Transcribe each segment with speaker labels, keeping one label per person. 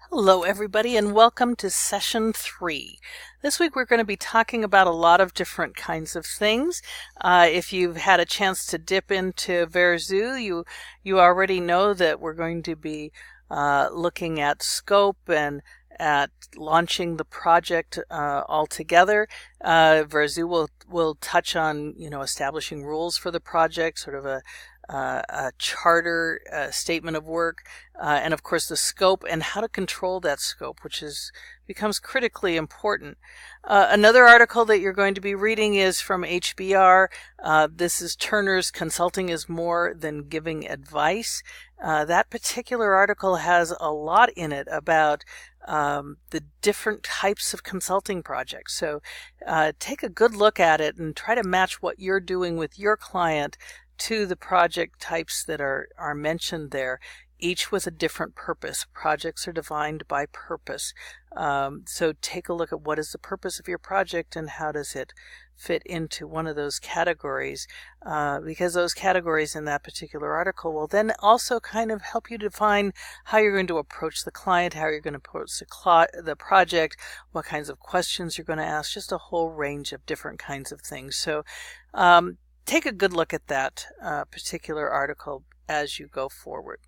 Speaker 1: Hello, everybody, and welcome to session 3. This week we're going to be talking about a lot of different kinds of things. If you've had a chance to dip into Verzu, you already know that we're going to be looking at scope and at launching the project altogether. Verzu will touch on establishing rules for the project, sort of a charter, statement of work, and of course the scope and how to control that scope, which becomes critically important. Another article that you're going to be reading is from HBR. This is Turner's Consulting is More Than Giving Advice. That particular article has a lot in it about the different types of consulting projects. So take a good look at it and try to match what you're doing with your client to the project types that are mentioned there, each with a different purpose. Projects are defined by purpose. So take a look at what is the purpose of your project and how does it fit into one of those categories, because those categories in that particular article will then also kind of help you define how you're going to approach the client, how you're going to approach the project, what kinds of questions you're going to ask, just a whole range of different kinds of things. So take a good look at that particular article as you go forward.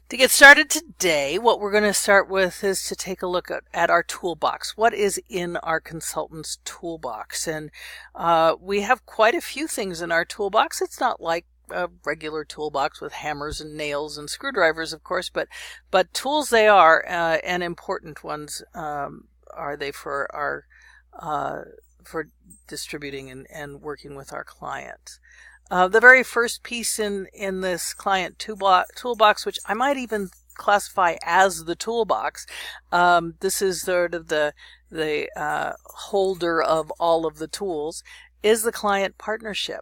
Speaker 1: To get started today, what we're going to start with is to take a look at our toolbox. What is in our consultant's toolbox? And we have quite a few things in our toolbox. It's not like a regular toolbox with hammers and nails and screwdrivers, of course, but tools they are, and important ones are they for our for distributing and working with our clients. The very first piece in this client toolbox, which I might even classify as the toolbox, this is sort of the holder of all of the tools, is the client partnership.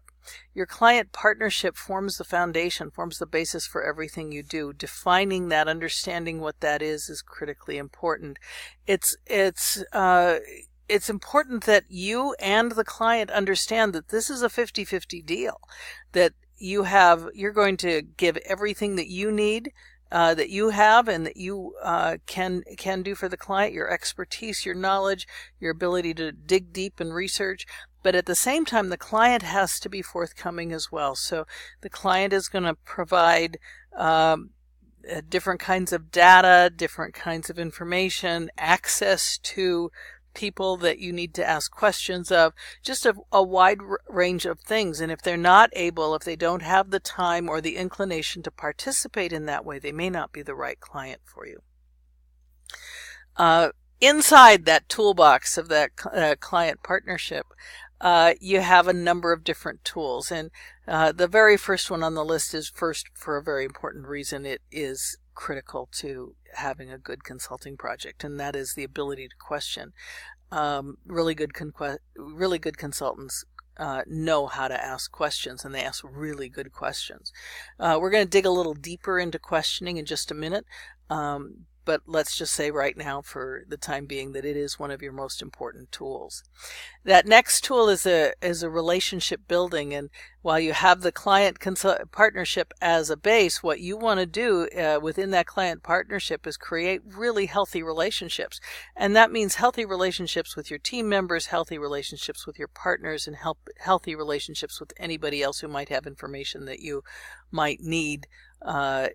Speaker 1: Your client partnership forms the foundation, forms the basis for everything you do. Defining that, understanding what that is critically important. It's important that you and the client understand that this is a 50-50 deal, that you're going to give everything that you need, that you have and that you can do for the client, your expertise, your knowledge, your ability to dig deep and research. But at the same time, the client has to be forthcoming as well. So the client is going to provide different kinds of data, different kinds of information, access to people that you need to ask questions of, just a wide range of things. And if they're not able, if they don't have the time or the inclination to participate in that way, they may not be the right client for you. Inside that toolbox of that client partnership, you have a number of different tools. And the very first one on the list is first for a very important reason. It is critical to having a good consulting project, and that is the ability to question. Really good consultants know how to ask questions, and they ask really good questions. We're going to dig a little deeper into questioning in just a minute, but let's just say right now for the time being that it is one of your most important tools. That next tool is a relationship building, and while you have the client partnership as a base, what you want to do within that client partnership is create really healthy relationships. And that means healthy relationships with your team members, healthy relationships with your partners, and healthy relationships with anybody else who might have information that you might need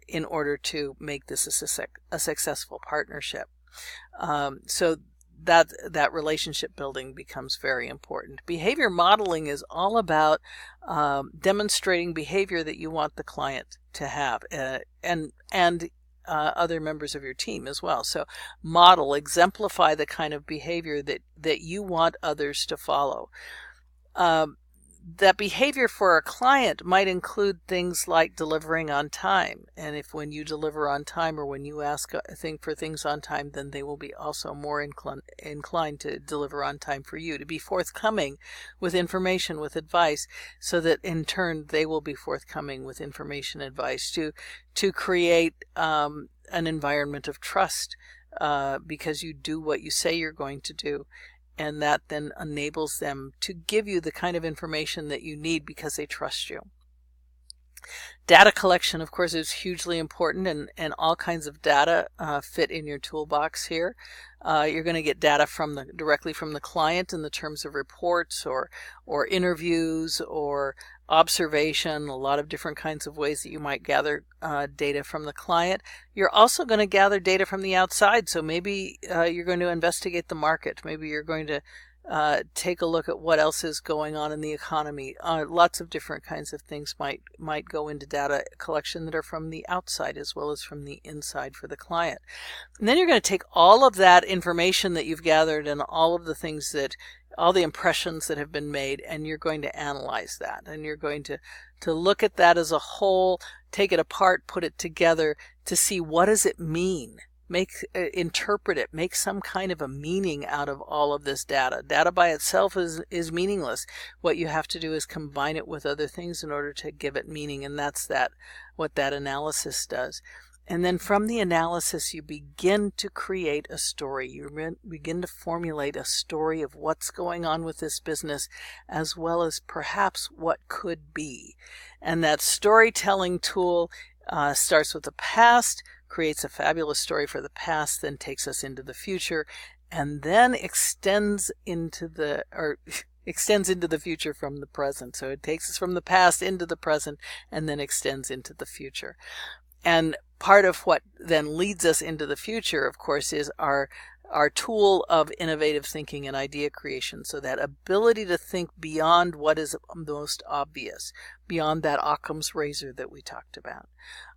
Speaker 1: in order to make this a successful partnership. So that relationship building becomes very important. Behavior modeling is all about demonstrating behavior that you want the client to have, and other members of your team as well. So exemplify the kind of behavior that you want others to follow. That behavior for a client might include things like delivering on time. And when you deliver on time, or when you ask for things on time, then they will be also more inclined to deliver on time for you, to be forthcoming with information, with advice, so that in turn they will be forthcoming with information, advice, to create an environment of trust, because you do what you say you're going to do. And that then enables them to give you the kind of information that you need because they trust you. Data collection, of course, is hugely important, and all kinds of data fit in your toolbox here. You're going to get data directly from the client in the terms of reports or interviews or observation, a lot of different kinds of ways that you might gather data from the client. You're also going to gather data from the outside, so maybe you're going to investigate the market. Maybe you're going to take a look at what else is going on in the economy. Lots of different kinds of things might go into data collection that are from the outside as well as from the inside for the client. And then you're going to take all of that information that you've gathered and all of the things all the impressions that have been made, and you're going to analyze that. And you're going to look at that as a whole, take it apart, put it together to see what does it mean. Interpret it, make some kind of a meaning out of all of this data. Data by itself is meaningless. What you have to do is combine it with other things in order to give it meaning, and that's what that analysis does. And then from the analysis, you begin to create a story. You begin to formulate a story of what's going on with this business, as well as perhaps what could be. And that storytelling tool starts with the past, creates a fabulous story for the past, then takes us into the future, and then extends into the future from the present. So it takes us from the past into the present and then extends into the future. And part of what then leads us into the future, of course, is our tool of innovative thinking and idea creation. So that ability to think beyond what is most obvious, beyond that Occam's razor that we talked about.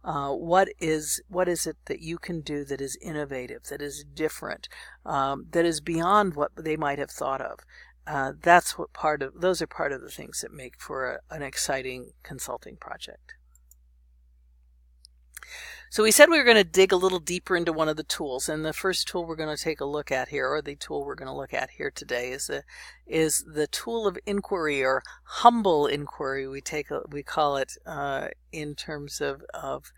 Speaker 1: What is it that you can do that is innovative, that is different, that is beyond what they might have thought of? Those are part of the things that make for an exciting consulting project. So we said we were going to dig a little deeper into one of the tools, and the first tool we're going to take a look at here, or the tool we're going to look at here today, is the tool of inquiry, or humble inquiry. We call it in terms of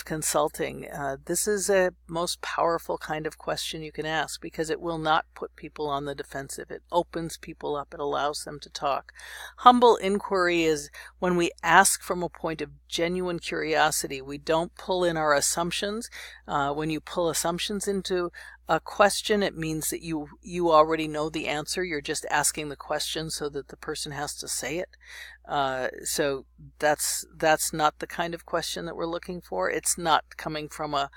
Speaker 1: consulting. This is a most powerful kind of question you can ask because it will not put people on the defensive. It opens people up. It allows them to talk. Humble inquiry is when we ask from a point of genuine curiosity. We don't pull in our assumptions. When you pull assumptions into a question, it means that you already know the answer. You're just asking the question so that the person has to say it. So that's not the kind of question that we're looking for. It's not coming from a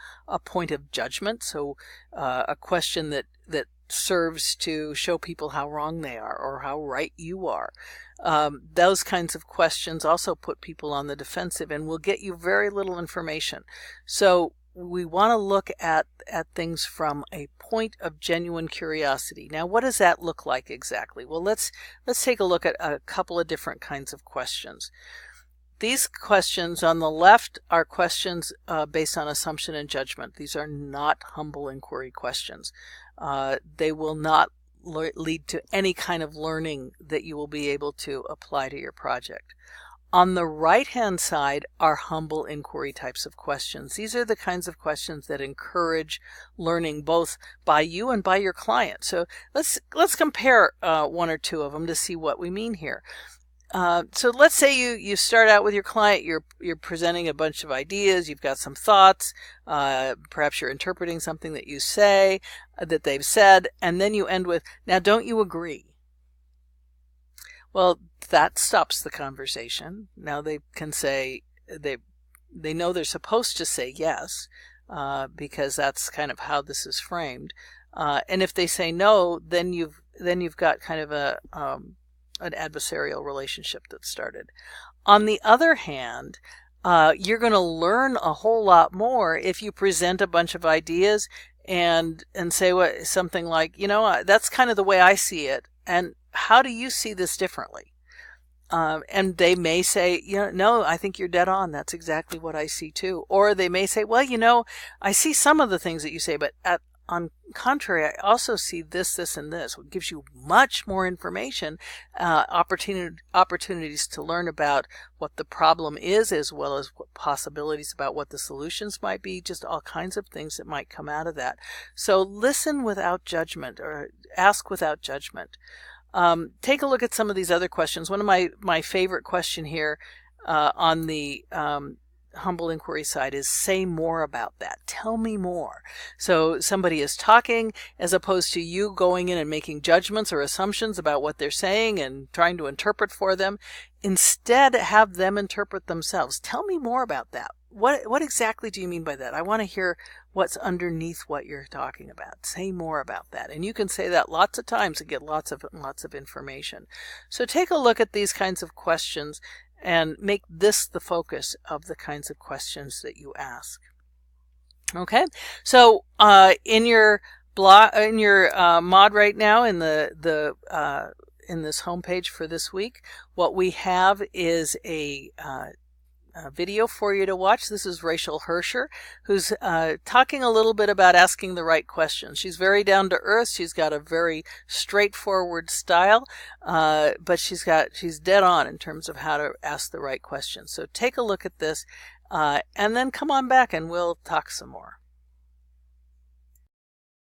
Speaker 1: point of judgment. So a question that serves to show people how wrong they are or how right you are. Those kinds of questions also put people on the defensive and will get you very little information. So we want to look at things from a point of genuine curiosity. Now, what does that look like exactly? Well, let's take a look at a couple of different kinds of questions. These questions on the left are questions based on assumption and judgment. These are not humble inquiry questions. They will not lead to any kind of learning that you will be able to apply to your project. On the right-hand side are humble inquiry types of questions. These are the kinds of questions that encourage learning both by you and by your client. So let's compare one or two of them to see what we mean here. So let's say you start out with your client, you're presenting a bunch of ideas, you've got some thoughts, perhaps you're interpreting something that you say, that they've said, and then you end with, now don't you agree? Well, that stops the conversation. Now they can say, they know they're supposed to say yes, because that's kind of how this is framed. And if they say no, then you've got kind of an adversarial relationship that started. On the other hand, you're going to learn a whole lot more if you present a bunch of ideas and say something like, that's kind of the way I see it, and how do you see this differently? And they may say, no, I think you're dead on. That's exactly what I see too. Or they may say, well, I see some of the things that you say, but on contrary, I also see this, this, and this. It gives you much more information, opportunities to learn about what the problem is, as well as possibilities about what the solutions might be, just all kinds of things that might come out of that. So listen without judgment, or ask without judgment. Take a look at some of these other questions. One of my favorite question here on the humble inquiry side is say more about that. Tell me more. So somebody is talking as opposed to you going in and making judgments or assumptions about what they're saying and trying to interpret for them. Instead, have them interpret themselves. Tell me more about that. What exactly do you mean by that? I want to hear what's underneath what you're talking about. Say more about that. And you can say that lots of times and get lots of information. So take a look at these kinds of questions and make this the focus of the kinds of questions that you ask. Okay, so in your mod right now in in this homepage for this week, what we have is a video for you to watch. This is Rachel Hersher, who's talking a little bit about asking the right questions. She's very down to earth. She's got a very straightforward style, but she's dead on in terms of how to ask the right questions. So take a look at this, and then come on back and we'll talk some more.